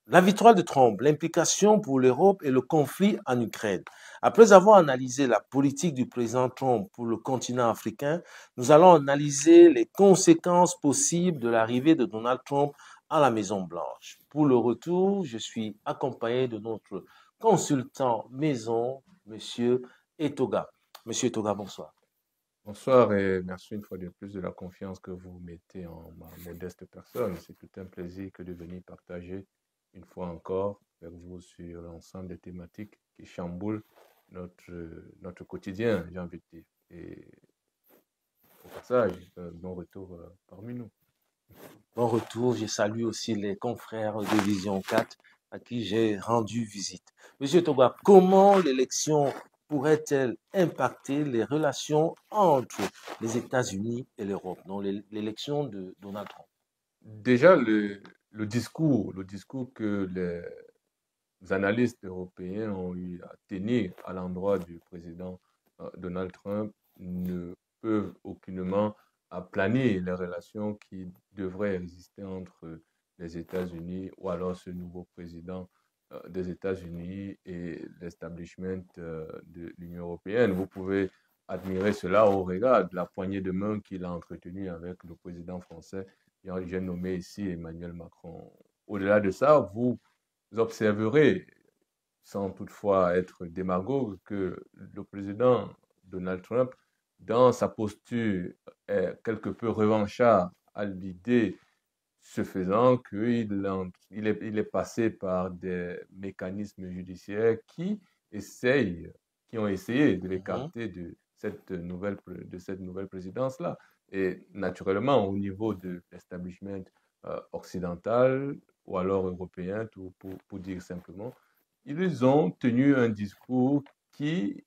La victoire de Trump, l'implication pour l'Europe et le conflit en Ukraine. Après avoir analysé la politique du président Trump pour le continent africain, nous allons analyser les conséquences possibles de l'arrivée de Donald Trump à la Maison-Blanche. Pour le retour, je suis accompagné de notre consultant maison, Monsieur Etoga. Monsieur Etoga, bonsoir. Bonsoir et merci une fois de plus de la confiance que vous mettez en ma modeste personne. C'est tout un plaisir que de venir partager une fois encore avec vous sur l'ensemble des thématiques qui chamboulent notre quotidien, j'ai envie de dire. Et au passage, bon retour parmi nous. Bon retour, je salue aussi les confrères de Vision 4 à qui j'ai rendu visite. Monsieur Toba, comment l'élection pourrait-elle impacter les relations entre les États-Unis et l'Europe, donc l'élection de Donald Trump? Déjà, le discours que les analystes européens ont eu à tenir à l'endroit du président Donald Trump ne peuvent aucunement aplanir les relations qui devraient exister entre les États-Unis ou alors ce nouveau président des États-Unis et l'establishment de l'Union européenne. Vous pouvez admirer cela au regard de la poignée de main qu'il a entretenue avec le président français, j'ai nommé ici Emmanuel Macron. Au-delà de ça, vous observerez, sans toutefois être démagogue, que le président Donald Trump, dans sa posture, est quelque peu revanchard à l'idée, ce faisant, il est passé par des mécanismes judiciaires qui ont essayé de l'écarter de cette nouvelle présidence-là. Et naturellement, au niveau de l'establishment occidental ou alors européen, pour dire simplement, ils ont tenu un discours qui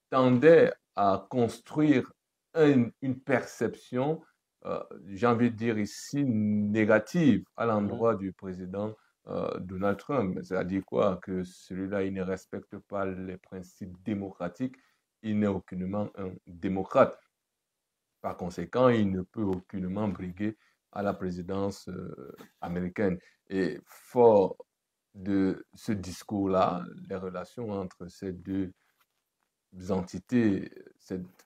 tendait à construire une perception, j'ai envie de dire ici, négative à l'endroit du président Donald Trump. C'est-à-dire quoi? Que celui-là, il ne respecte pas les principes démocratiques, il n'est aucunement un démocrate. Par conséquent, il ne peut aucunement briguer à la présidence américaine. Et fort de ce discours-là, les relations entre ces deux entités,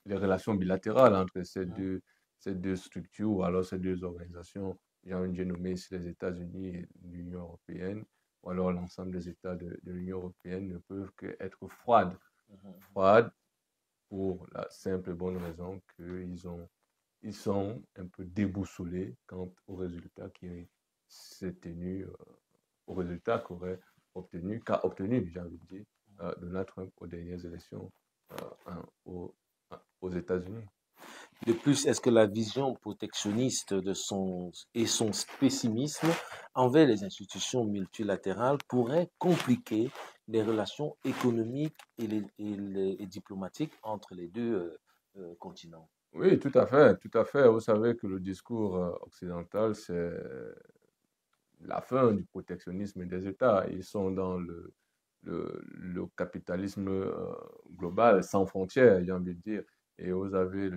les relations bilatérales entre ces deux structures ou alors ces deux organisations, j'ai nommé ici les États-Unis et l'Union européenne, ou alors l'ensemble des États de l'Union européenne ne peuvent qu'être froides. Froides pour la simple et bonne raison qu'ils sont un peu déboussolés quant au résultat qui s'est tenu, au résultat qu'a obtenu, j'ai envie de dire, Donald Trump aux dernières élections aux États-Unis. De plus, est-ce que la vision protectionniste et son pessimisme envers les institutions multilatérales pourrait compliquer les relations économiques et diplomatiques entre les deux continents? Oui, tout à fait, tout à fait. Vous savez que le discours occidental, c'est la fin du protectionnisme des États. Ils sont dans le capitalisme global, sans frontières, j'ai envie de dire. Et vous avez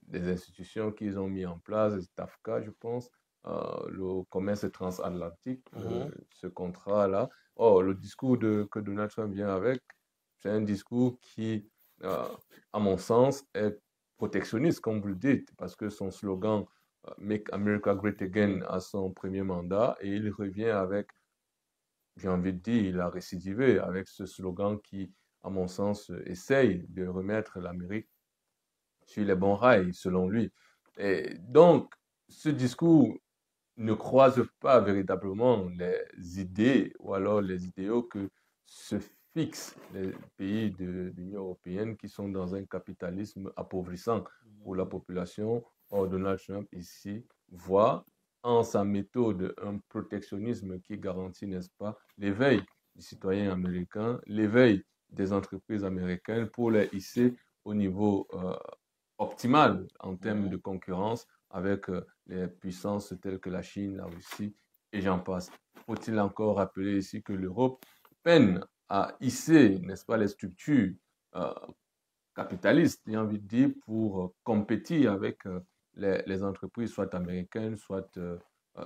les institutions qu'ils ont mis en place, TAFCA, je pense, le commerce transatlantique, ce contrat-là. Or, le discours que Donald Trump vient avec, c'est un discours qui, à mon sens, est protectionniste, comme vous le dites, parce que son slogan Make America Great Again à son premier mandat, et il revient avec, j'ai envie de dire, il a récidivé avec ce slogan qui, à mon sens, essaye de remettre l'Amérique sur les bons rails, selon lui. Et donc, ce discours ne croise pas véritablement les idées ou alors les idéaux que se fixent les pays de l'Union européenne qui sont dans un capitalisme appauvrissant pour la population. Or, Donald Trump ici voit en sa méthode un protectionnisme qui garantit, n'est-ce pas, l'éveil du citoyen américain, l'éveil des entreprises américaines pour les hisser au niveau optimal en termes de concurrence avec les puissances telles que la Chine, la Russie et j'en passe. Faut-il encore rappeler ici que l'Europe peine à hisser, n'est-ce pas, les structures euh, capitalistes, j'ai envie de dire, pour compétir avec les entreprises soit américaines, soit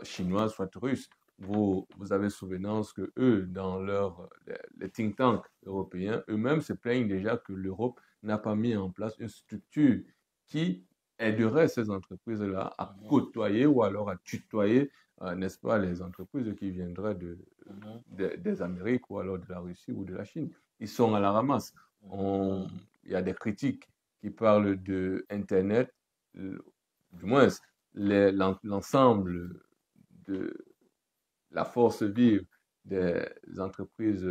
chinoises, soit russes. Vous avez souvenance que eux, dans les think tanks européens, eux-mêmes se plaignent déjà que l'Europe n'a pas mis en place une structure qui aiderait ces entreprises-là à côtoyer ou alors à tutoyer, n'est-ce pas, les entreprises qui viendraient des Amériques ou alors de la Russie ou de la Chine. Ils sont à la ramasse. Il y a des critiques qui parlent de Internet, du moins l'ensemble de la force vive des entreprises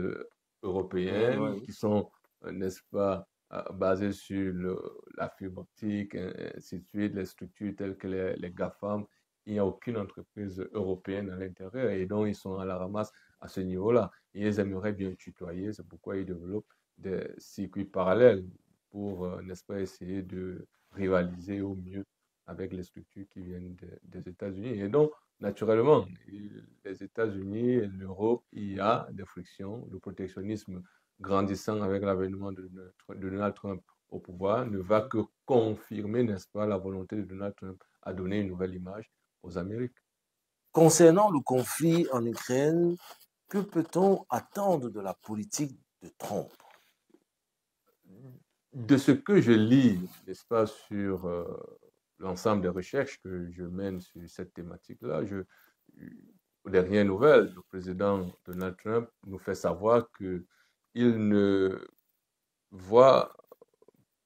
européennes qui sont, n'est-ce pas, basées sur la fibre optique, ainsi de suite, les structures telles que les GAFAM. Il n'y a aucune entreprise européenne à l'intérieur et donc ils sont à la ramasse à ce niveau-là. Ils aimeraient bien tutoyer, c'est pourquoi ils développent des circuits parallèles pour, n'est-ce pas, essayer de rivaliser au mieux avec les structures qui viennent des États-Unis. Et donc, naturellement, les États-Unis et l'Europe, il y a des frictions. Le protectionnisme grandissant avec l'avènement de Donald Trump au pouvoir ne va que confirmer, n'est-ce pas, la volonté de Donald Trump à donner une nouvelle image aux Amériques. Concernant le conflit en Ukraine, que peut-on attendre de la politique de Trump? De ce que je lis, n'est-ce pas, sur l'ensemble des recherches que je mène sur cette thématique-là, aux dernières nouvelles, le président Donald Trump nous fait savoir qu'il ne voit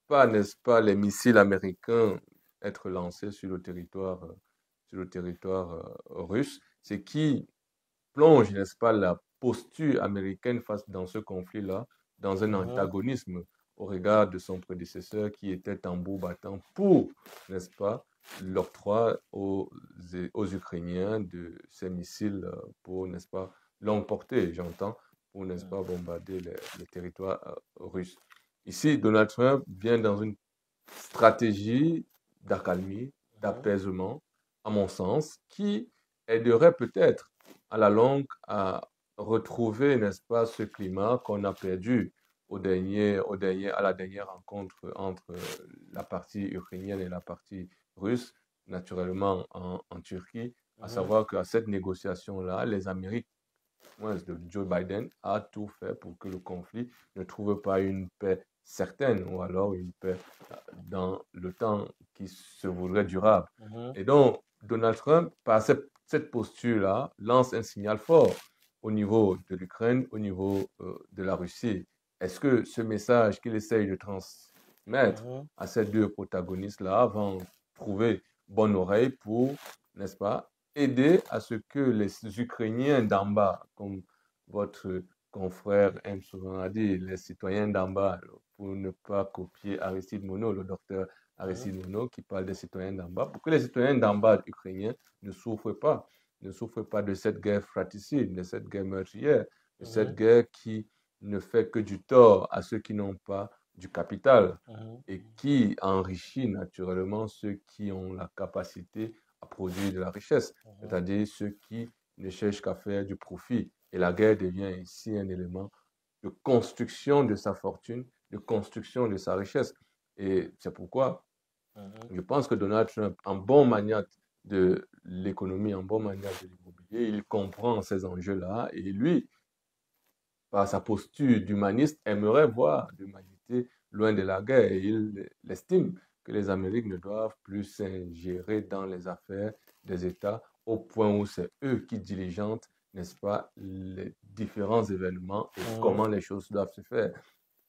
pas, n'est-ce pas, les missiles américains être lancés sur le territoire russe, ce qui plonge, n'est-ce pas, la posture américaine face dans ce conflit-là dans un antagonisme au regard de son prédécesseur qui était tambour battant pour, n'est-ce pas, l'octroi aux Ukrainiens de ces missiles pour, n'est-ce pas, longue portée, j'entends, pour, n'est-ce pas, bombarder les territoires russes. Ici, Donald Trump vient dans une stratégie d'accalmie, d'apaisement, à mon sens, qui aiderait peut-être à la longue à retrouver, n'est-ce pas, ce climat qu'on a perdu à la dernière rencontre entre la partie ukrainienne et la partie russe, naturellement en Turquie, à savoir qu'à cette négociation-là, les Amériques, moins de Joe Biden, a tout fait pour que le conflit ne trouve pas une paix certaine ou alors une paix dans le temps qui se voudrait durable. Et donc, Donald Trump, par cette posture-là, lance un signal fort au niveau de l'Ukraine, au niveau de la Russie. Est-ce que ce message qu'il essaye de transmettre à ces deux protagonistes-là va trouver bonne oreille pour, n'est-ce pas, aider à ce que les Ukrainiens d'en bas, comme votre confrère aime souvent à dire, les citoyens d'en bas, pour ne pas copier Aristide Monod, le docteur Aristide Monod, qui parle des citoyens d'en bas, pour que les citoyens d'en bas ukrainiens ne souffrent pas de cette guerre fratricide, de cette guerre meurtrière, de cette guerre qui ne fait que du tort à ceux qui n'ont pas du capital et qui enrichit naturellement ceux qui ont la capacité à produire de la richesse, c'est-à-dire ceux qui ne cherchent qu'à faire du profit. Et la guerre devient ici un élément de construction de sa fortune, de construction de sa richesse. Et c'est pourquoi je pense que Donald Trump, en bon magnate de l'économie, en bon magnate de l'immobilier, il comprend ces enjeux-là et lui, par sa posture d'humaniste, aimerait voir l'humanité loin de la guerre et il estime que les Amériques ne doivent plus s'ingérer dans les affaires des États au point où c'est eux qui diligentent, n'est-ce pas, les différents événements et comment les choses doivent se faire.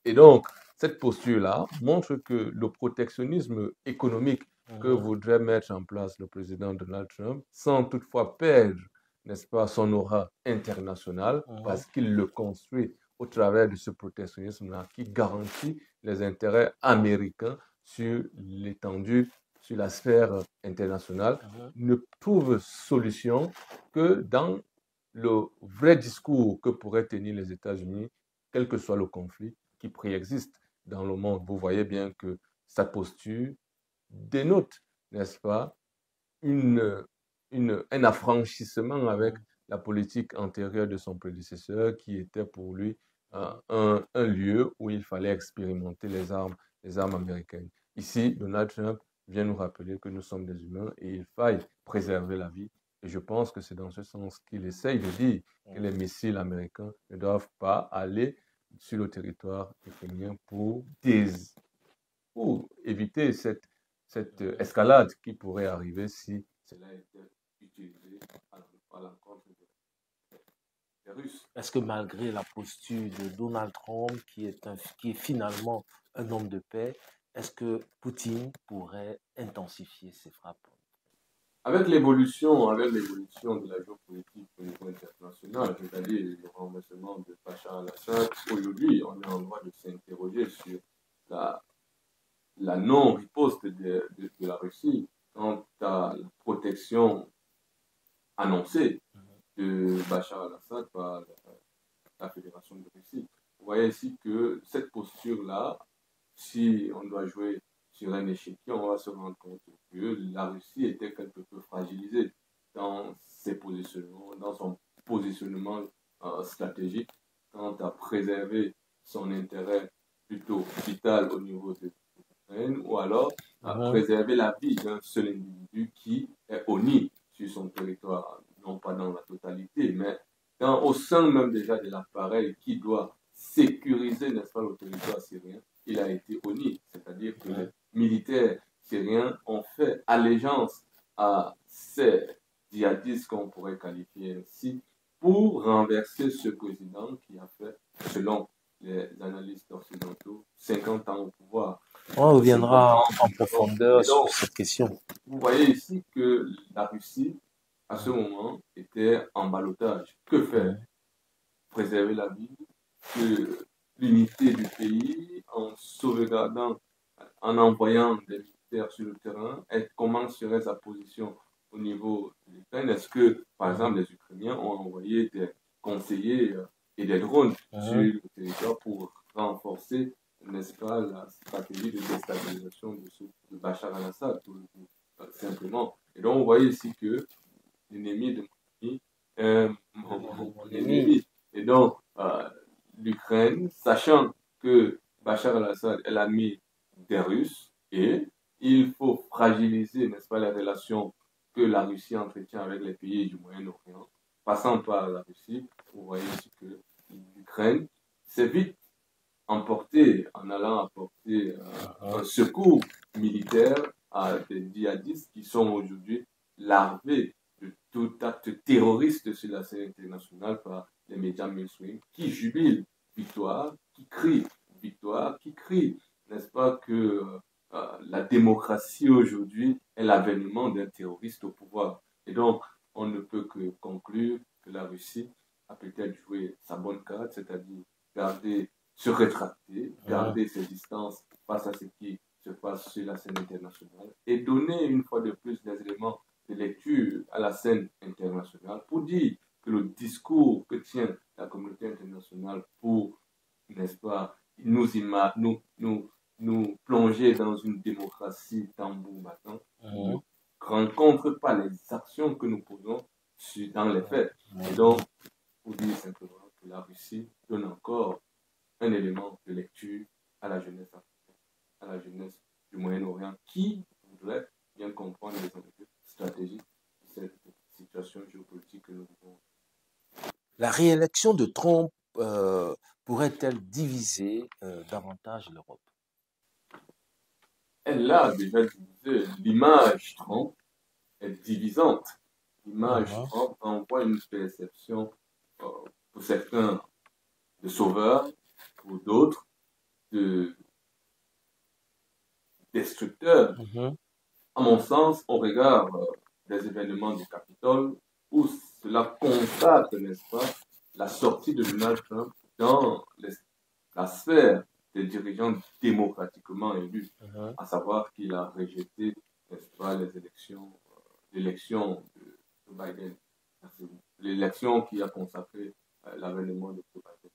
Et donc, cette posture-là montre que le protectionnisme économique que voudrait mettre en place le président Donald Trump, sans toutefois perdre, n'est-ce pas, son aura international, parce qu'il le construit au travers de ce protectionnisme-là qui garantit les intérêts américains sur l'étendue, sur la sphère internationale, ne trouve solution que dans le vrai discours que pourraient tenir les États-Unis, quel que soit le conflit, qui préexiste dans le monde. Vous voyez bien que sa posture dénote, n'est-ce pas, une, un affranchissement avec la politique antérieure de son prédécesseur qui était pour lui un lieu où il fallait expérimenter les armes américaines. Ici, Donald Trump vient nous rappeler que nous sommes des humains et il faille préserver la vie. Et je pense que c'est dans ce sens qu'il essaye de dire que les missiles américains ne doivent pas aller sur le territoire ukrainien pour éviter cette escalade qui pourrait arriver si cela était utilisé à l'encontre des Russes. Est-ce que malgré la posture de Donald Trump, qui est finalement un homme de paix, est-ce que Poutine pourrait intensifier ses frappes? Avec l'évolution de la géopolitique au niveau international, c'est-à-dire le renversement de Bachar al-Assad, aujourd'hui, on est en droit de s'interroger sur la non-riposte de la Russie quant à la protection annoncée de Bachar al-Assad par la Fédération de Russie. Vous voyez ici que cette posture-là, si on doit jouer sur un échiquier, on va se rendre compte que la Russie était quelque peu fragilisée dans ses positionnements, dans son positionnement stratégique, quant à préserver son intérêt plutôt vital au niveau de l'Ukraine, ou alors à préserver la vie d'un seul individu qui est honni sur son territoire, non pas dans la totalité, mais au sein même déjà de l'appareil qui doit sécuriser, n'est-ce pas, le territoire syrien, il a été honni, c'est-à-dire que les militaires syriens ont fait allégeance à ces djihadistes qu'on pourrait qualifier ainsi pour renverser ce président qui a fait, selon les analystes occidentaux, 50 ans au pouvoir. On reviendra en profondeur sur cette question. Vous voyez ici que la Russie, à ce moment, était en ballottage. Que faire? Préserver la vie, l'unité du pays en sauvegardant, en envoyant des militaires sur le terrain, et comment serait sa position au niveau de l'Ukraine? Est-ce que, par exemple, les Ukrainiens ont envoyé des conseillers et des drones sur le territoire pour renforcer, n'est-ce pas, la stratégie de déstabilisation de Bachar al-Assad, simplement. Et donc, on voit ici que l'ennemi de mon ennemi est mon ennemi. Et donc, l'Ukraine, sachant que Bachar al-Assad est l'ami des Russes, et il faut fragiliser, n'est-ce pas, les relations que la Russie entretient avec les pays du Moyen-Orient, passant par la Russie, vous voyez ici que l'Ukraine s'est vite emportée en allant apporter un secours militaire à des djihadistes qui sont aujourd'hui larvés de tout acte terroriste sur la scène internationale par les médias mainstream qui jubilent victoire, qui crient victoire, qui crient, n'est-ce pas, que la démocratie aujourd'hui est l'avènement d'un terroriste au pouvoir. Et donc, on ne peut que conclure que la Russie a peut-être joué sa bonne carte, c'est-à-dire se rétracter, garder ses distances face à ce qui se passe sur la scène internationale et donner une fois de plus des éléments de lecture à la scène internationale pour dire que le discours que tient la communauté internationale pour, n'est-ce pas, nous plonger dans une démocratie tambour battant, ne rencontre pas les actions que nous posons dans les faits. Et donc, pour dire simplement que la Russie donne encore un élément de lecture à la jeunesse africaine, à la jeunesse du Moyen-Orient, qui voudrait bien comprendre les enjeux stratégiques de cette situation géopolitique que nous vivons. La réélection de Trump pourrait-elle diviser davantage l'Europe? Elle l'a déjà divisé. L'image Trump est divisante. L'image Trump envoie une perception, pour certains, de sauveur, pour d'autres, de destructeur. À mon sens, on regarde des événements du Capitole où cela consacre, n'est-ce pas, la sortie de Donald Trump dans la sphère des dirigeants démocratiquement élus, à savoir qu'il a rejeté, n'est-ce pas, l'élection de Biden, l'élection qui a consacré l'avènement de Joe Biden.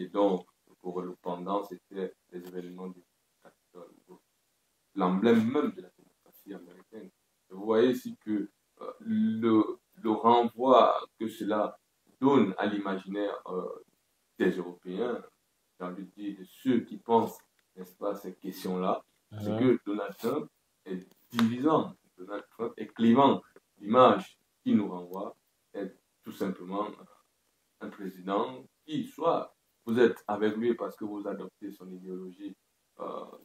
Et donc, pendant tendance était les événements du Capitole, l'emblème même de la démocratie américaine. Vous voyez ici que le renvoi que cela donne à l'imaginaire des Européens, j'ai envie de dire de ceux qui pensent, n'est-ce pas, ces questions-là, c'est que Donald Trump est divisant, Donald Trump est clivant. L'image qui nous renvoie est tout simplement un président qui, soit vous êtes avec lui parce que vous adoptez son idéologie,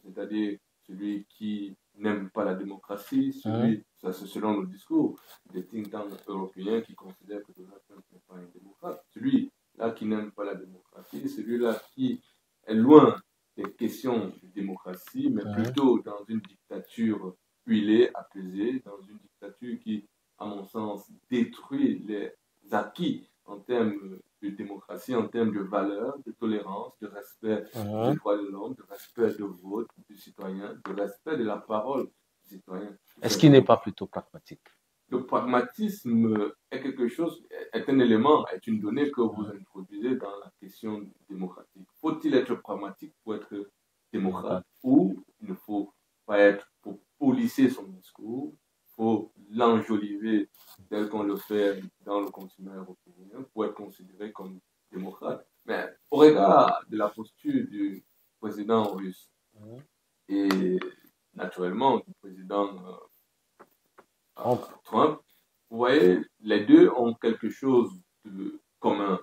c'est-à-dire celui qui n'aime pas la démocratie, ça c'est selon le discours des think tanks européens qui considèrent que Donald Trump n'est pas un démocrate. Celui-là qui n'aime pas la démocratie, celui-là qui est loin des questions de démocratie, mais plutôt dans une dictature huilée, apaisée, dans une dictature qui, à mon sens, détruit les acquis en termes de démocratie, en termes de valeurs, de tolérance, de respect des droits de l'homme, de respect de vote du citoyen, de respect de la parole du citoyen. Est-ce qu'il n'est pas plutôt pragmatique? Le pragmatisme est quelque chose, est un élément, est une donnée que vous introduisez dans la question démocratique. Faut-il être pragmatique pour être démocrate ou il ne faut pas être pour polisser son discours, il faut l'enjoliver tel qu'on le fait dans le continent européen pour être considéré comme démocrate. Mais au regard de la posture du président russe et naturellement du président Trump, vous voyez, les deux ont quelque chose de commun,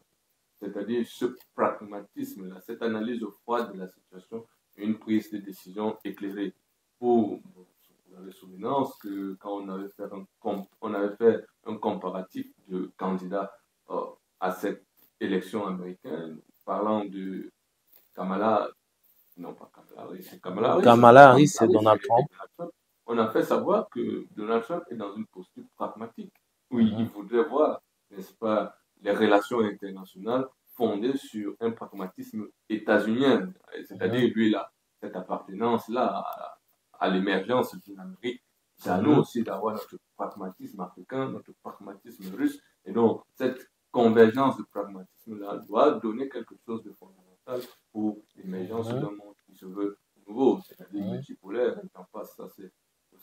c'est-à-dire ce pragmatisme-là, cette analyse froide de la situation, une prise de décision éclairée. Vous avez souvenance que quand on avait fait un comparatif de candidats à cette élection américaine, parlant de Kamala, non pas Kamala Harris, c'est Kamala Harris. Kamala Harris, c'est Donald Trump. On a fait savoir que Donald Trump est dans une posture pragmatique. Oui, il voudrait voir, n'est-ce pas, les relations internationales fondées sur un pragmatisme états-unien. C'est-à-dire, lui, là, cette appartenance-là à l'émergence d'une Amérique, c'est à nous aussi d'avoir notre pragmatisme africain, notre pragmatisme russe. Et donc, cette convergence de pragmatisme-là doit donner quelque chose de fondamental pour l'émergence d'un monde qui se veut nouveau, c'est-à-dire multipolaire. Et en passe, ça, c'est au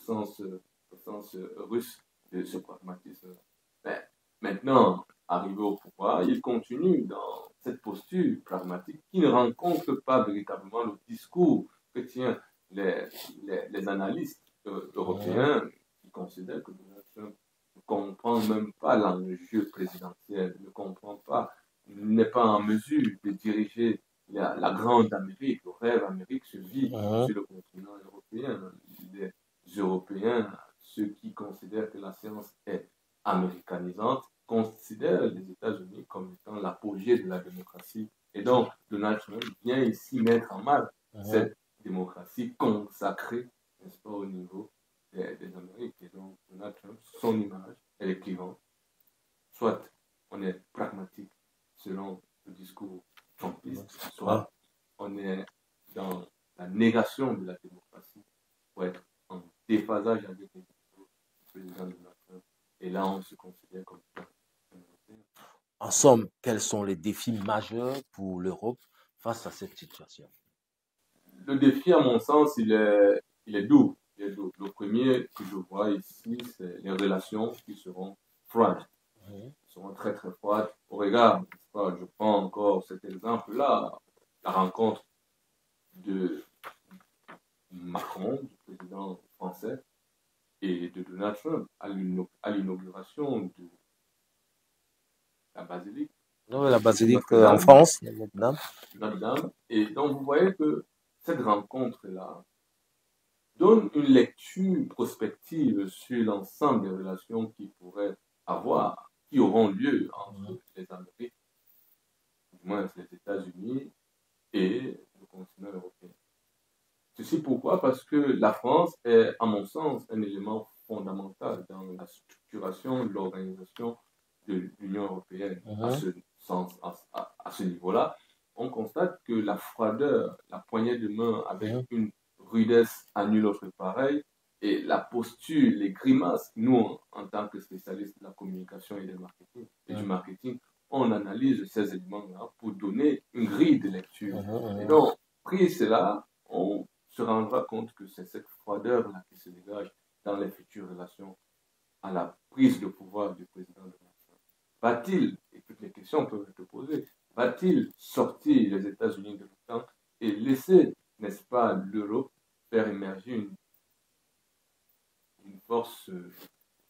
sens russe de ce pragmatisme. Mais maintenant, arrivé au pouvoir, il continue dans cette posture pragmatique qui ne rencontre pas véritablement le discours que tiennent les analystes européens qui considèrent que Donald Trump ne comprend même pas l'enjeu présidentiel, ne comprend pas, n'est pas en mesure de diriger la grande Amérique. Le rêve Amérique se vit sur le continent européen. Les Européens, ceux qui considèrent que la science est américanisante, considèrent les États-Unis comme étant l'apogée de la démocratie. Et donc, Donald Trump vient ici mettre en mal cette démocratie consacrée, n'est-ce pas, au niveau des Amériques. Et donc, Donald Trump, son image, elle est clivante. Soit on est pragmatique selon le discours trumpiste, soit on est dans la négation de la démocratie pour être en déphasage avec le président Donald Trump. Et là, on se considère comme ça. En somme, quels sont les défis majeurs pour l'Europe face à cette situation? Le défi, à mon sens, il est doux. Le premier que je vois ici, c'est les relations qui seront froides. Seront très très froides. Au regard, je prends encore cet exemple-là, la rencontre de Macron, du président français, et de Donald Trump à l'inauguration de la basilique. Non, la basilique en France, Notre-Dame. Et donc, vous voyez que cette rencontre-là donne une lecture prospective sur l'ensemble des relations qui auront lieu entre les Amériques, du moins les États-Unis et le continent européen. Ceci pourquoi? Parce que la France est, à mon sens, un élément fondamental dans la structuration de l'organisation de l'Union européenne. À ce niveau-là, on constate que la froideur, la poignée de main avec une rudesse à nul autre pareil, et la posture, les grimaces, nous, en tant que spécialistes de la communication et du marketing, on analyse ces éléments-là pour donner une grille de lecture. Et donc, pris cela, on se rendra compte que c'est cette froideur-là qui se dégage dans les futures relations à la prise de pouvoir du président de la Trump. Va-t-il, et toutes les questions peuvent être posées, va-t-il sortir les États-Unis de l'OTAN et laisser, n'est-ce pas, l'Europe faire émerger une force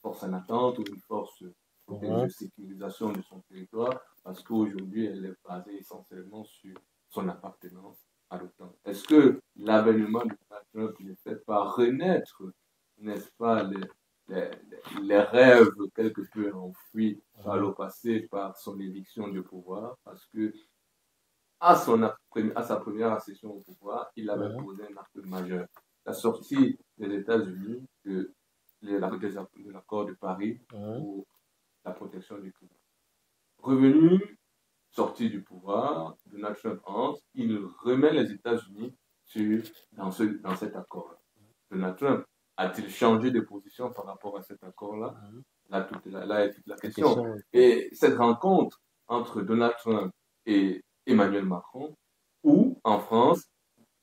en attente ou une force de sécurisation de son territoire, parce qu'aujourd'hui, elle est basée essentiellement sur son appartenance à l'OTAN. Est-ce que l'avènement de Donald Trump ne fait pas renaître, n'est-ce pas, les rêves quelque peu enfouis par le passé, par son éviction du pouvoir, parce que à sa première accession au pouvoir, il avait posé un acte majeur. La sortie des États-Unis de l'accord de Paris pour la protection du climat. Revenu, sorti du pouvoir, Donald Trump entre, il remet les États-Unis dans cet accord-là. Donald Trump a-t-il changé de position par rapport à cet accord-là? Là est toute la question. Et cette rencontre entre Donald Trump et Emmanuel Macron, ou en France,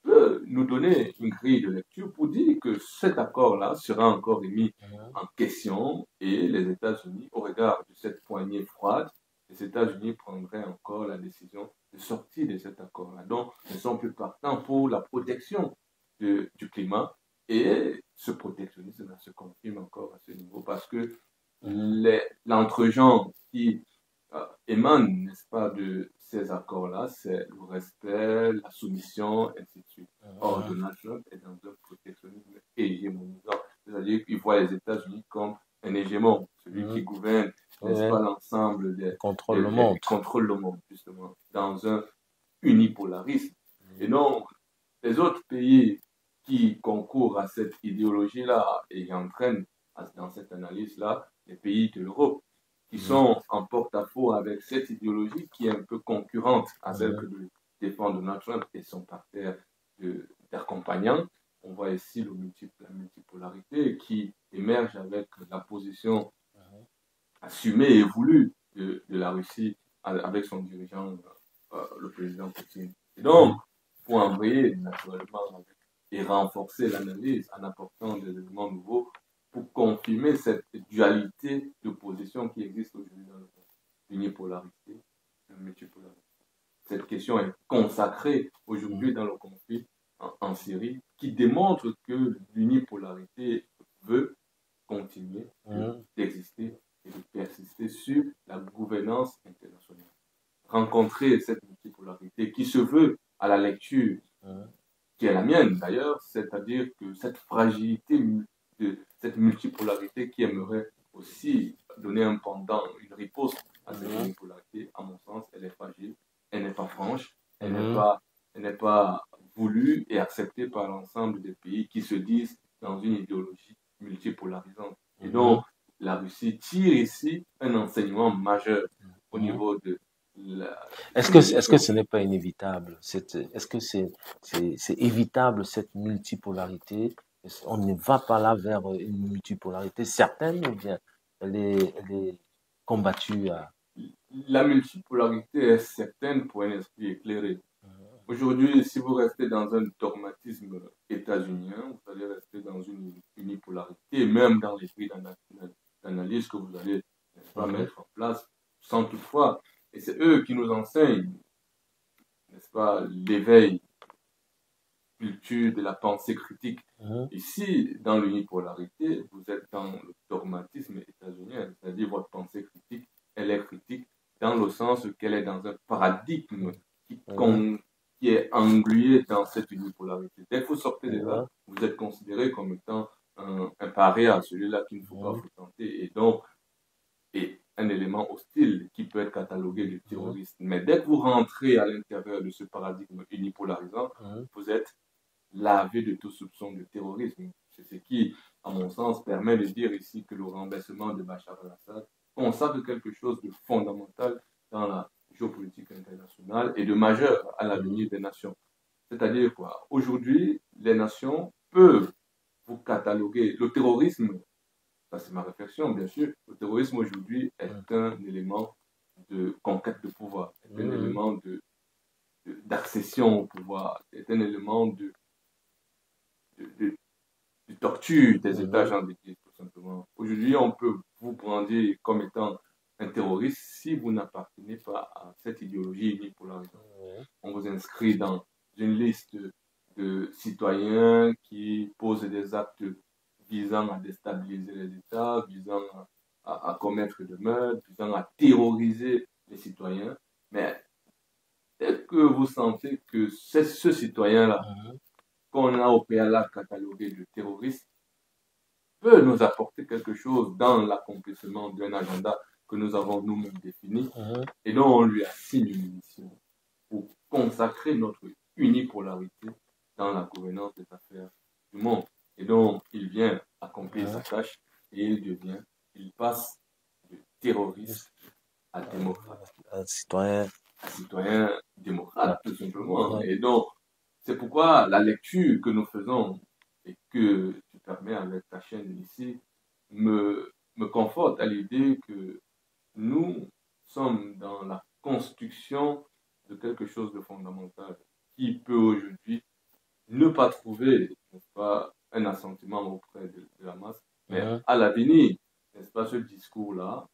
peut nous donner une grille de lecture pour dire que cet accord-là sera encore mis en question et les États-Unis, au regard de cette poignée froide, les États-Unis prendraient encore la décision de sortir de cet accord-là. Donc, ils ne sont plus partants pour la protection du climat et ce protectionnisme se confirme encore à ce niveau parce que l'entre-gens qui émane, n'est-ce pas, de ces accords-là, c'est le respect, la soumission, ainsi de suite. Or, Donald Trump est dans un protectionnisme hégémonisant, c'est-à-dire qu'il voit les États-Unis comme un hégémon, celui qui gouverne, n'est-ce pas, l'ensemble contrôle le monde, justement, dans un unipolarisme. Et donc, les autres pays qui concourent à cette idéologie-là et qui entraînent dans cette analyse-là, les pays de l'Europe, qui sont en porte-à-faux avec cette idéologie qui est un peu concurrente à celle que défend Donald Trump et son parterre d'accompagnants. On voit ici la multipolarité qui émerge avec la position assumée et voulue de la Russie avec son dirigeant, le président Poutine. Et donc, pour embrayer naturellement et renforcer l'analyse en apportant des éléments nouveaux, pour confirmer cette dualité de position qui existe aujourd'hui dans le monde. L'unipolarité, la multipolarité. Cette question est consacrée aujourd'hui dans le conflit en Syrie, qui démontre que l'unipolarité veut continuer d'exister et de persister sur la gouvernance internationale. Rencontrer cette multipolarité qui se veut à la lecture, qui est la mienne d'ailleurs, c'est-à-dire que cette fragilité de cette multipolarité qui aimerait aussi donner un pendant, une riposte à cette multipolarité, à mon sens, elle est fragile, elle n'est pas franche, elle n'est pas voulue et acceptée par l'ensemble des pays qui se disent dans une idéologie multipolarisante. Et donc, la Russie tire ici un enseignement majeur au niveau de Est-ce que ce n'est pas inévitable? Est-ce que c'est évitable cette multipolarité? On ne va pas là vers une multipolarité certaine ou bien elle est combattue à... La multipolarité est certaine pour un esprit éclairé. Aujourd'hui, si vous restez dans un dogmatisme états-unien, vous allez rester dans une unipolarité, même dans l'esprit d'analyse que vous allez pas mettre en place, sans toutefois. Et c'est eux qui nous enseignent, n'est-ce pas, l'éveil, culture de la pensée critique. Ici, dans l'unipolarité, vous êtes dans le dogmatisme états-unien, c'est-à-dire votre pensée critique, elle est critique dans le sens qu'elle est dans un paradigme qui est englué dans cette unipolarité. Dès que vous sortez de là, vous êtes considéré comme étant un paria, celui-là qu'il ne faut pas fréquenter, et donc, un élément hostile qui peut être catalogué de terroriste. Mais dès que vous rentrez à l'intérieur de ce paradigme unipolarisant, vous êtes lavé de tout soupçon de terrorisme. C'est ce qui, à mon sens, permet de dire ici que le renversement de Bachar el-Assad consacre quelque chose de fondamental dans la géopolitique internationale et de majeur à l'avenir des nations. C'est-à-dire quoi? Aujourd'hui, les nations peuvent vous cataloguer. Le terrorisme, ça c'est ma réflexion, bien sûr, le terrorisme aujourd'hui est un élément de conquête de pouvoir, est un élément d'accession au pouvoir, est un élément de torture des États endettés, tout simplement. Aujourd'hui, on peut vous prendre comme étant un terroriste si vous n'appartenez pas à cette idéologie unipolarisante. On vous inscrit dans une liste de citoyens qui posent des actes visant à déstabiliser les États, visant à commettre des meurtres, visant à terroriser les citoyens. Mais dès que vous sentez que c'est ce citoyen-là, qu'on a au préalable catalogué de terroriste, peut nous apporter quelque chose dans l'accomplissement d'un agenda que nous avons nous-mêmes défini, et dont on lui assigne une mission pour consacrer notre unipolarité dans la gouvernance des affaires du monde. Et donc, il vient accomplir sa tâche et il passe de terroriste à démocrate. Un citoyen. Un citoyen démocrate, tout simplement. Et donc, c'est pourquoi la lecture que nous faisons et que tu permets avec ta chaîne ici me conforte à l'idée que nous sommes dans la construction de quelque chose de fondamental qui peut aujourd'hui ne pas trouver, n'est-ce pas, un assentiment auprès de la masse, mais à l'avenir, n'est-ce pas, ce discours-là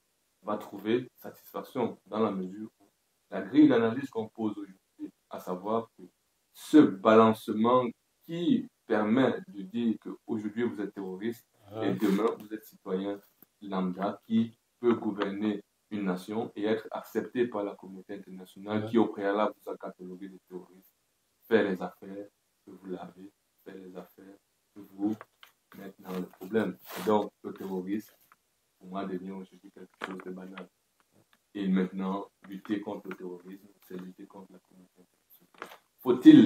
va trouver satisfaction dans la mesure où la grille d'analyse qu'on pose aujourd'hui, à savoir que ce balancement qui permet de dire qu'aujourd'hui vous êtes terroriste et demain vous êtes citoyen lambda qui peut gouverner une nation et être accepté par la communauté internationale qui au préalable vous a catalogué de terroristes, faire les affaires que vous l'avez, faire les affaires que vous mettez dans le problème. Et donc le terrorisme, pour moi, devient aujourd'hui quelque chose de banal. Et maintenant, lutter contre le terrorisme, c'est lutter contre la communauté internationale. Faut-il,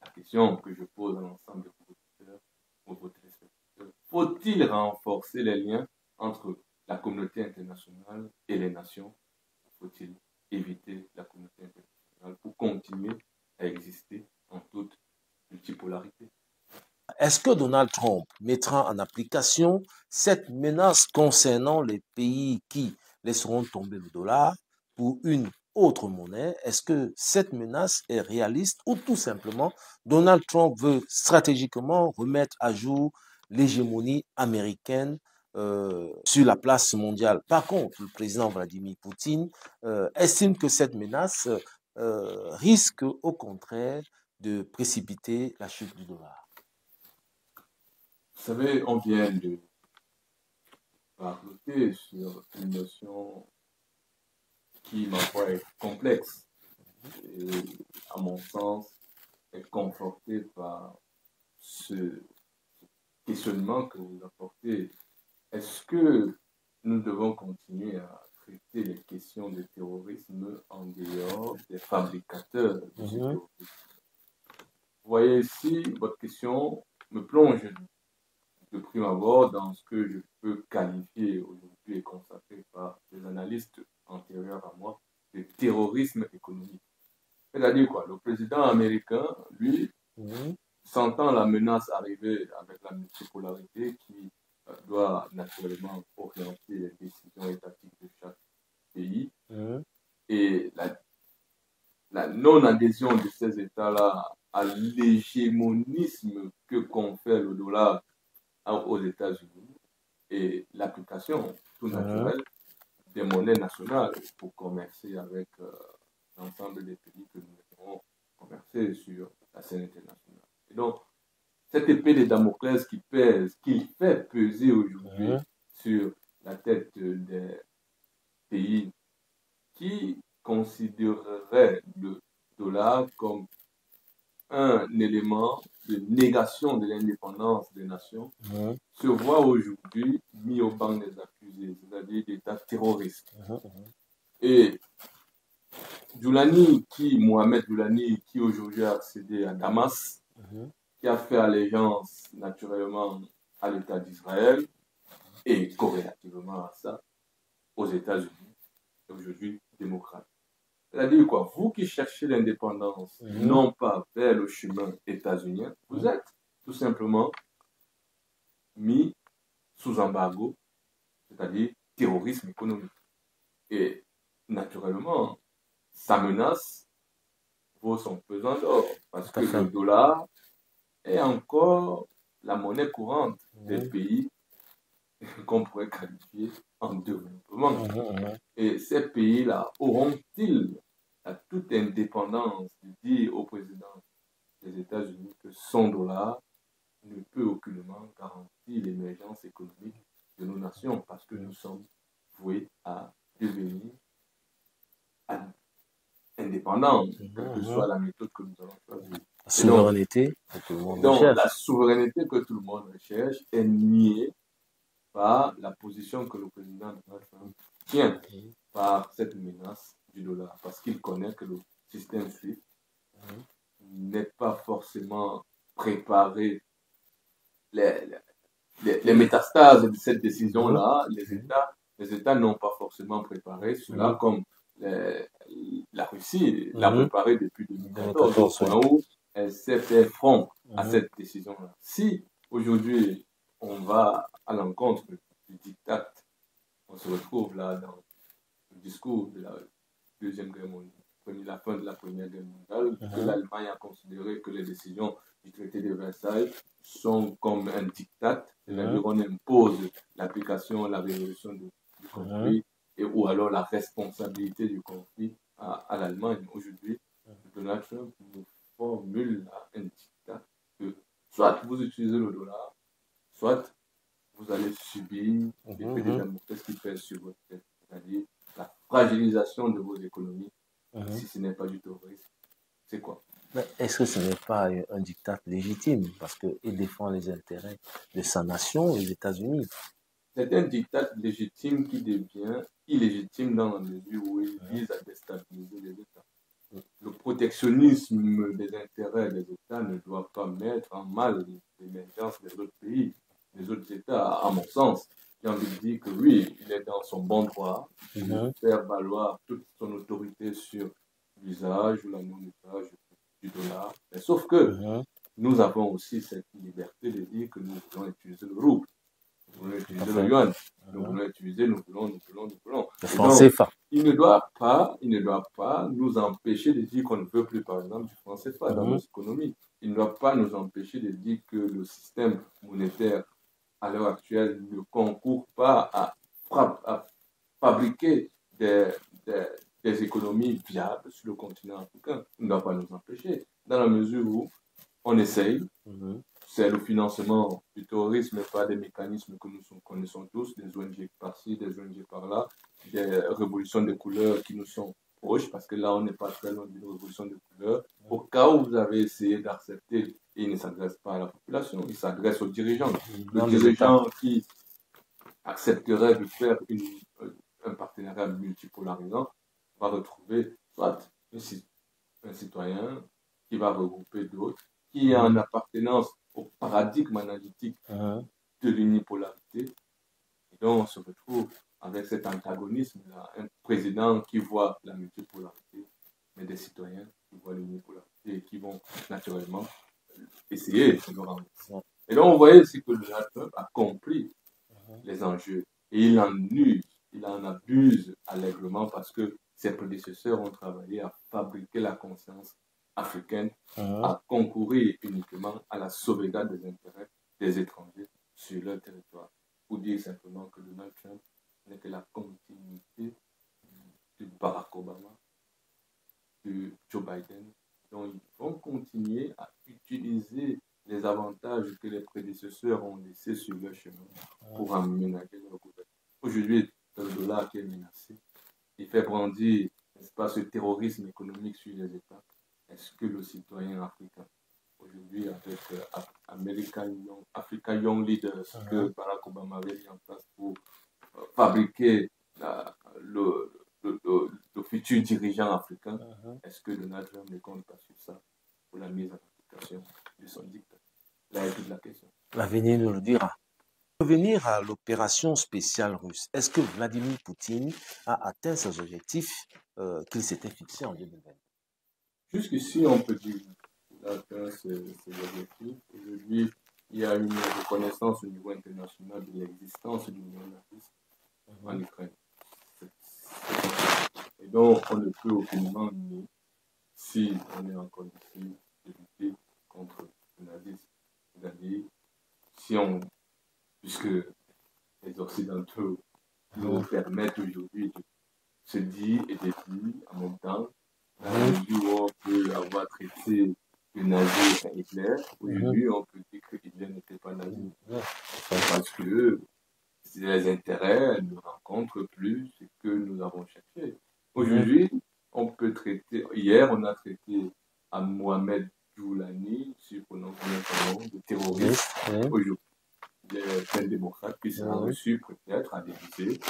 la question que je pose à l'ensemble de vos auditeurs, de vos téléspectateurs, faut-il renforcer les liens entre la communauté internationale et les nations? Faut-il éviter la communauté internationale pour continuer à exister en toute multipolarité? Est-ce que Donald Trump mettra en application cette menace concernant les pays qui laisseront tomber le dollar pour une autre monnaie? Est-ce que cette menace est réaliste ou tout simplement Donald Trump veut stratégiquement remettre à jour l'hégémonie américaine sur la place mondiale? Par contre, le président Vladimir Poutine estime que cette menace risque au contraire de précipiter la chute du dollar. Vous savez, on vient de parler sur une notion qui, ma foi, est complexe et, à mon sens, est confortée par ce questionnement que vous apportez. Est-ce que nous devons continuer à traiter les questions de terrorisme en dehors des fabricateurs de ce terrorisme? Vous voyez ici, votre question me plonge de prime abord dans ce que je peux qualifier aujourd'hui et consacrer par des analystes antérieurs à moi de terrorisme économique. C'est-à-dire quoi? Le président américain, lui, sentant la menace arriver avec la multipolarité qui doit naturellement orienter les décisions étatiques de chaque pays et la non-adhésion de ces États-là à l'hégémonisme que confère le dollar aux États-Unis et l'application tout naturelle des monnaies nationales pour commercer avec l'ensemble des pays que nous devons commercer sur la scène internationale. Et donc, cette épée de Damoclès qui pèse, qui fait peser aujourd'hui sur la tête des pays qui considéreraient le dollar comme un élément de négation de l'indépendance des nations, se voit aujourd'hui mis au banc des accusés, c'est-à-dire d'États terroristes. Et Mohamed Doulani, qui aujourd'hui a accédé à Damas, qui a fait allégeance naturellement à l'État d'Israël et corrélativement à ça aux États-Unis, est aujourd'hui démocrate. C'est-à-dire quoi? Vous qui cherchez l'indépendance, non pas vers le chemin états-unien, vous êtes tout simplement mis sous embargo, c'est-à-dire terrorisme économique. Et naturellement, ça menace vaut son pesant d'or. Parce Tout que à fait. le dollar est encore la monnaie courante des Mhm. pays qu'on pourrait qualifier en développement. Mhm. Et ces pays-là auront-ils la toute indépendance de dire au président des États-Unis que son dollar ne peut aucunement garantir l'émergence économique de nos nations parce que nous sommes voués à devenir indépendants, quelle que soit la méthode que nous allons choisir. La Et donc, souveraineté que tout le monde donc, recherche. la souveraineté que tout le monde recherche est niée par la position que le président Donald Trump tient par cette menace du dollar, parce qu'il connaît que le système SWIFT n'est pas forcément préparé. Les métastases de cette décision-là, les États n'ont pas forcément préparé cela comme la Russie l'a préparé depuis 2014, au point où elle s'est fait front à cette décision-là. Si aujourd'hui on va à l'encontre du diktat, on se retrouve là dans le discours de la Deuxième Guerre mondiale, la fin de la Première Guerre mondiale, que l'Allemagne a considéré que les décisions du traité de Versailles sont comme un diktat, c'est-à-dire on impose l'application, la résolution du conflit, ou alors la responsabilité du conflit à l'Allemagne. Aujourd'hui, Donald Trump nous formule un diktat que soit vous utilisez le dollar, soit vous allez subir l'effet des Damoclès qui pèsent sur votre tête, c'est-à-dire la fragilisation de vos économies. Si ce n'est pas du terrorisme, c'est quoi? Mais est-ce que ce n'est pas un diktat légitime parce qu'il défend les intérêts de sa nation, les États-Unis? C'est un diktat légitime qui devient illégitime dans la mesure où il vise à déstabiliser les États. Le protectionnisme des intérêts des États ne doit pas mettre en mal l'émergence des autres pays, des autres États, à mon sens. J'ai envie de dire que oui, il est dans son bon droit de faire valoir toute son autorité sur l'usage ou la non-usage du dollar. Mais sauf que nous avons aussi cette liberté de dire que nous voulons utiliser le rouble, nous voulons utiliser le yuan, nous voulons utiliser, nous voulons. Le franc CFA. Il ne doit pas nous empêcher de dire qu'on ne veut plus, par exemple, du franc CFA dans nos économies. Il ne doit pas nous empêcher de dire que le système monétaire à l'heure actuelle ne concourt pas à fabriquer des économies viables sur le continent africain. Il ne doit pas nous empêcher, dans la mesure où on essaye. C'est le financement du terrorisme par des mécanismes que nous connaissons tous, des ONG par-ci, des ONG par-là, des révolutions de couleurs qui nous sont proches, parce que là, on n'est pas très loin d'une révolution de couleurs. Au cas où vous avez essayé d'accepter, il ne s'adresse pas à la population, il s'adresse aux dirigeants. Le dirigeant qui accepterait de faire un partenariat multipolarisant va retrouver soit un citoyen qui va regrouper d'autres, qui est en appartenance au paradigme analytique de l'unipolarité. Et donc, on se retrouve avec cet antagonisme-là, un président qui voit la multipolarité, mais des citoyens qui voient l'unipolarité et qui vont naturellement essayer de le renverser. Et donc, on voyait ici que le Trump a compris les enjeux et il en abuse allègrement parce que ses prédécesseurs ont travaillé à fabriquer la conscience africaine, à concourir uniquement à la sauvegarde des intérêts des étrangers sur leur territoire. Pour dire simplement que Donald Trump n'est que la continuité de Barack Obama, de Joe Biden. Donc, ils vont continuer à utiliser les avantages que les prédécesseurs ont laissés sur leur chemin pour aménager leur gouvernement. Aujourd'hui, le dollar qui est menacé, il fait brandir, n'est-ce pas, ce terrorisme économique sur les États. Est-ce que le citoyen africain, aujourd'hui, avec Africa Young Leaders, que Barack Obama avait mis en place pour fabriquer le futur dirigeant africain, est-ce que Donald Trump ne compte pas sur ça pour la mise en application de son dictat? Là est toute la question. L'avenir nous le dira. Pour revenir à l'opération spéciale russe, est-ce que Vladimir Poutine a atteint ses objectifs qu'il s'était fixés en 2020? Jusqu'ici, on peut dire qu'il a atteint ses objectifs. Aujourd'hui, il y a une reconnaissance au niveau international de l'existence du néonazisme en Ukraine. Et donc, on ne peut aucunement nier si on est en condition de lutter contre le nazisme. C'est-à-dire, si on, puisque les Occidentaux nous permettent aujourd'hui de se dire et de dire en même temps, dans la mesure où on peut avoir traité le nazi à Hitler, aujourd'hui on peut dire que Hitler n'était pas nazi. Parce que les intérêts ne rencontrent plus ce que nous avons cherché. Aujourd'hui, on peut traiter, hier on a traité à Mohamed Joulani, si vous prononcez son nom, de terroriste. Aujourd'hui, un démocrate qui sera reçu peut-être à l'Élysée,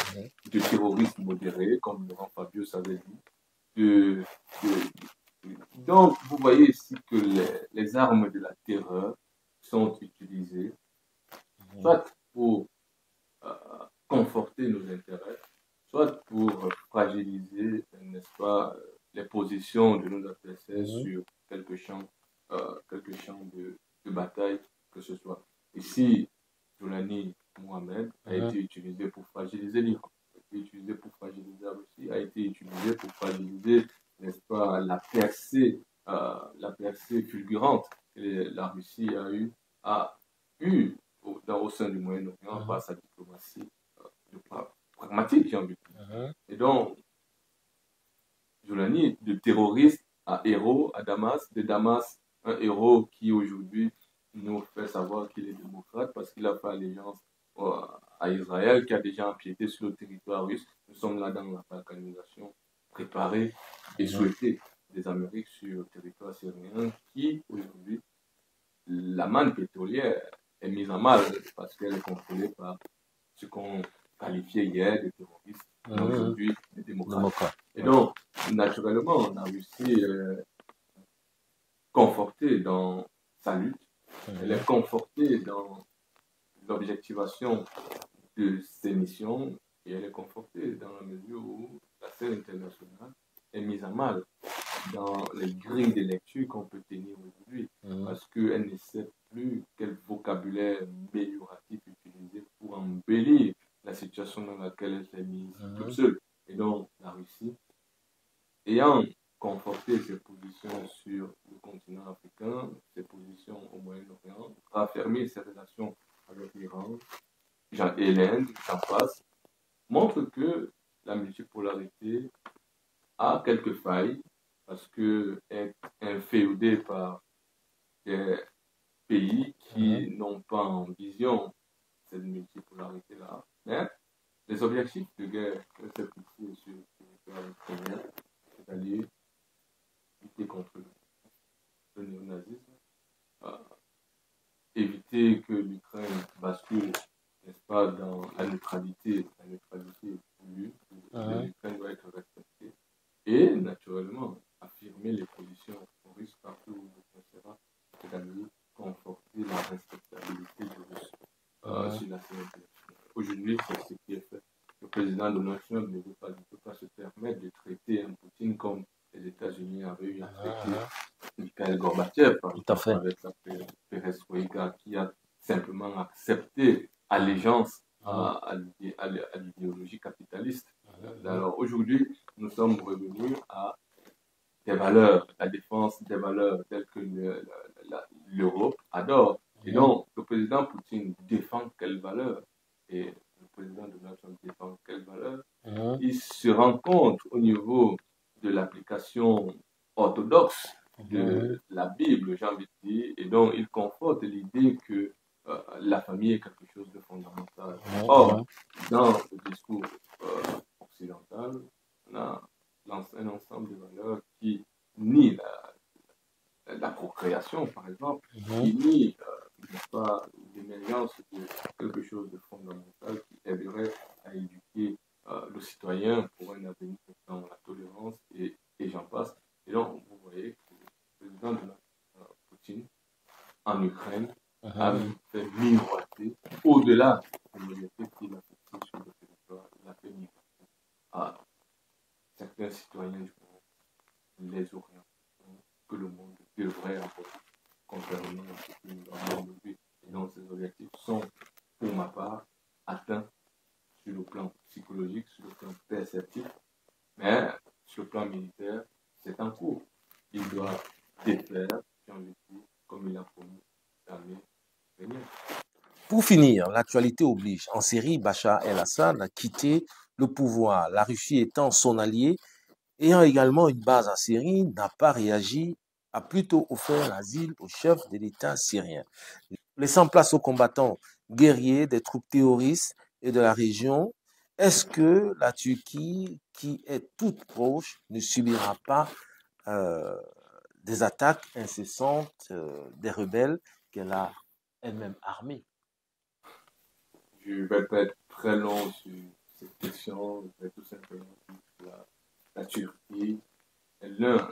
de terroristes modérés, comme Laurent Fabius avait dit. Donc, vous voyez ici que les armes de la terreur sont utilisées, soit pour conforter nos intérêts, soit pour fragiliser, n'est-ce pas, les positions de nos adversaires sur quelques champs de bataille que ce soit. Ici, Joulani Mohamed a été utilisé pour fragiliser l'Iran, a été utilisé pour fragiliser la Russie, a été utilisé pour fragiliser, n'est-ce pas, la percée fulgurante que la Russie a eu au sein du Moyen-Orient par sa diplomatie pragmatique, j'ai envie de dire. Et donc, Joulani, de terroriste à héros à Damas, de Damas, un héros qui aujourd'hui nous fait savoir qu'il est démocrate parce qu'il a fait allégeance à Israël, qui a déjà empiété sur le territoire russe. Nous sommes là dans la balkanisation préparée et souhaitée des Amériques sur le territoire syrien, qui aujourd'hui, la manne pétrolière est mise en mal parce qu'elle est contrôlée par ce qu'on qualifiait hier de terroristes, mais aujourd'hui de démocrates. Et donc, naturellement, on a réussi confortée dans sa lutte, elle est confortée dans l'objectivation de ses missions et elle est confortée dans la mesure où la scène internationale est mise à mal dans les grilles de lecture qu'on peut tenir aujourd'hui parce qu'elle ne sait plus quel vocabulaire amélioratif utiliser pour embellir la situation dans laquelle elle s'est mise toute seule. Et donc, la Russie, ayant conforté ses positions sur le continent africain, ses positions au Moyen-Orient, raffermir ses relations avec l'Iran et l'Inde, j'en passe, montre que la multipolarité a quelques failles parce que est inféodée par des pays qui n'ont pas en vision cette multipolarité-là. Mais les objectifs de guerre que s'est fixé sur le territoire ukrainien, c'est-à-dire lutter contre le néonazisme, éviter que l'Ukraine bascule, n'est-ce pas, dans la neutralité voulue, l'Ukraine doit être respectée, et naturellement affirmer les positions russes partout où il sera, c'est-à-dire conforter la respectabilité du russe sur la scène internationale. Aujourd'hui, c'est ce qui est fait. Le président Donald Trump ne peut pas se permettre de traiter un Poutine comme les États-Unis avaient eu à traiter Mikhail Gorbatchev, par exemple, avec la perestroïka, qui a simplement accepté allégeance à l'idéologie capitaliste. Alors aujourd'hui, nous sommes revenus à des valeurs, la défense des valeurs telles que l'Europe adore. Et donc, le président Poutine défend quelles valeurs et le président Donald Trump défend quelles valeurs. Il se rend compte au niveau de l'application orthodoxe de la Bible, j'ai envie de dire, et donc il conforte l'idée que la famille est quelque chose de fondamental. Or, dans le discours occidental, on a un ensemble de valeurs qui nie la procréation, par exemple, qui nie pas l'émergence de quelque chose de fondamental qui aiderait à éduquer le citoyen pour un avenir dans la tolérance et j'en passe. Et donc, vous voyez que le président de Poutine en Ukraine a fait miroiter au-delà de l'objectif qu'il a fixé sur le territoire. Il a fait miroiter à certains citoyens du monde, les orientaux, que le monde devrait avoir, contrairement à ce que nous avons aujourd'hui. Et donc, ces objectifs sont, pour ma part, atteints sur le plan psychologique, sur le plan perceptif, mais sur le plan militaire, c'est en cours. Il l'armée iranienne. Pour finir, l'actualité oblige. En Syrie, Bachar el-Assad a quitté le pouvoir. La Russie étant son allié, ayant également une base en Syrie, n'a pas réagi, a plutôt offert l'asile au chef de l'État syrien. Laissant place aux combattants guerriers des troupes terroristes et de la région, est-ce que la Turquie, qui est toute proche, ne subira pas des attaques incessantes des rebelles qu'elle a elle-même armés? Je ne vais pas être très long sur cette question. Je vais tout simplement dire que la Turquie est l'un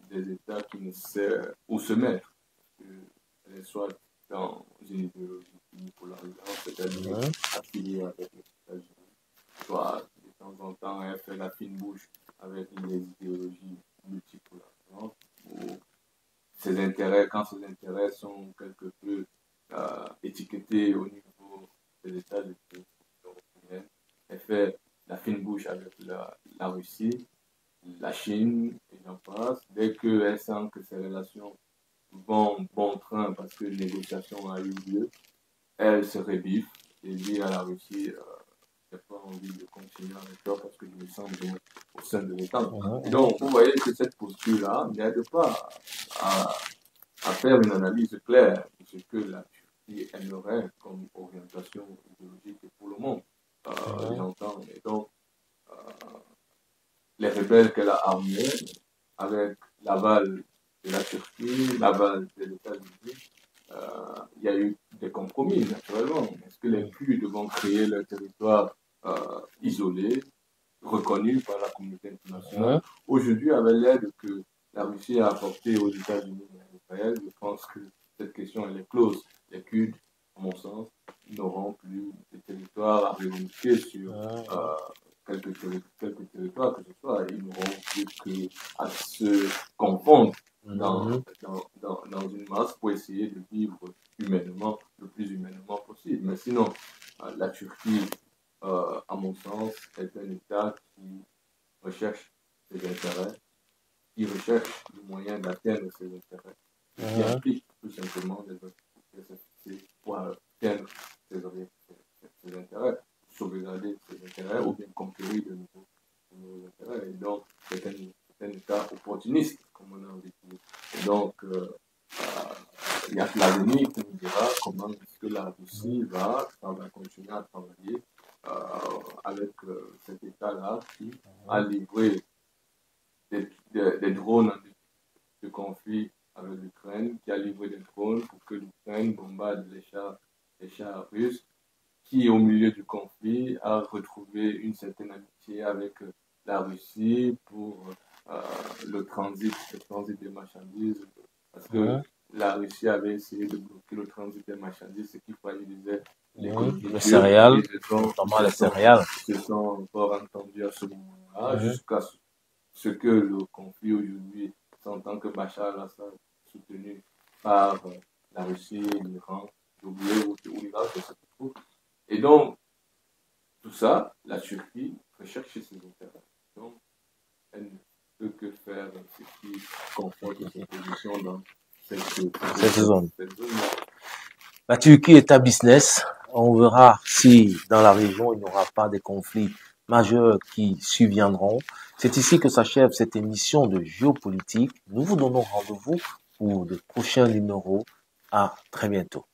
des États qui ne sait où se mettre. Elle est soit dans une idéologie polarisante, c'est-à-dire affiliée avec les États-Unis, soit de temps en temps elle fait la fine bouche avec les idéologies multipolarisantes, où ses intérêts, quand ses intérêts sont quelque peu étiquetés au niveau des États de l'Union européenne, elle fait la fine bouche avec la Russie, la Chine, et j'en passe. Dès qu'elle sent que ces relations vont bon train parce que les négociations a eu lieu, elle se rebiffe et dit à la Russie, j'ai pas envie de continuer avec toi parce que je me sens bien au sein de l'État. Et donc, vous voyez que cette posture-là n'aide pas à faire une analyse claire de ce que la Turquie aimerait comme orientation idéologique pour le monde. J'entends. Et donc, les rebelles qu'elle a armés, avec l'aval de la Turquie, l'aval des États-Unis, il y a eu des compromis, naturellement. Est-ce que les Kurdes vont créer leur territoire isolé, reconnu par la communauté internationale? Aujourd'hui, avec l'aide que la Russie a apportée aux États-Unis et à Israël, je pense que cette question elle est close. Les Kurdes, à mon sens, n'auront plus de territoire à revendiquer sur quelques territoires que ce soit. Ils n'auront plus qu'à se confondre dans une masse pour essayer de vivre humainement, le plus humainement possible. Mais sinon, la Turquie, à mon sens, est un État qui recherche ses intérêts, qui recherche le moyen d'atteindre ses intérêts, qui implique tout simplement des objectifs pour atteindre ses intérêts, sauvegarder ses intérêts ou bien conquérir de nouveaux intérêts. Et donc, c'est un État opportuniste, comme on a envie de dire. Et donc, il y a que l'avenir qui nous dira comment est-ce que la Russie va continuer à travailler avec cet État-là qui a livré des drones de conflit avec l'Ukraine, qui a livré des drones pour que l'Ukraine bombarde les chars russes, qui, au milieu du conflit, a retrouvé une certaine amitié avec la Russie pour le transit des marchandises, parce que la Russie avait essayé de bloquer le transit des marchandises, ce qui fragilisait l'économie. Les céréales, notamment les céréales. Se sont encore entendus à ce moment-là, jusqu'à ce que le conflit aujourd'hui s'entend que Bachar al-Assad soutenu par la Russie, l'Iran, j'ai oublié où l'Irak se trouve. Et donc, tout ça, la Turquie recherche ses intérêts. Donc, elle ne peut que faire ce qui conforte sa position dans cette zone. La Turquie est un business. On verra si dans la région il n'y aura pas de conflits majeurs qui surviendront. C'est ici que s'achève cette émission de géopolitique. Nous vous donnons rendez-vous pour de prochains numéros. À très bientôt.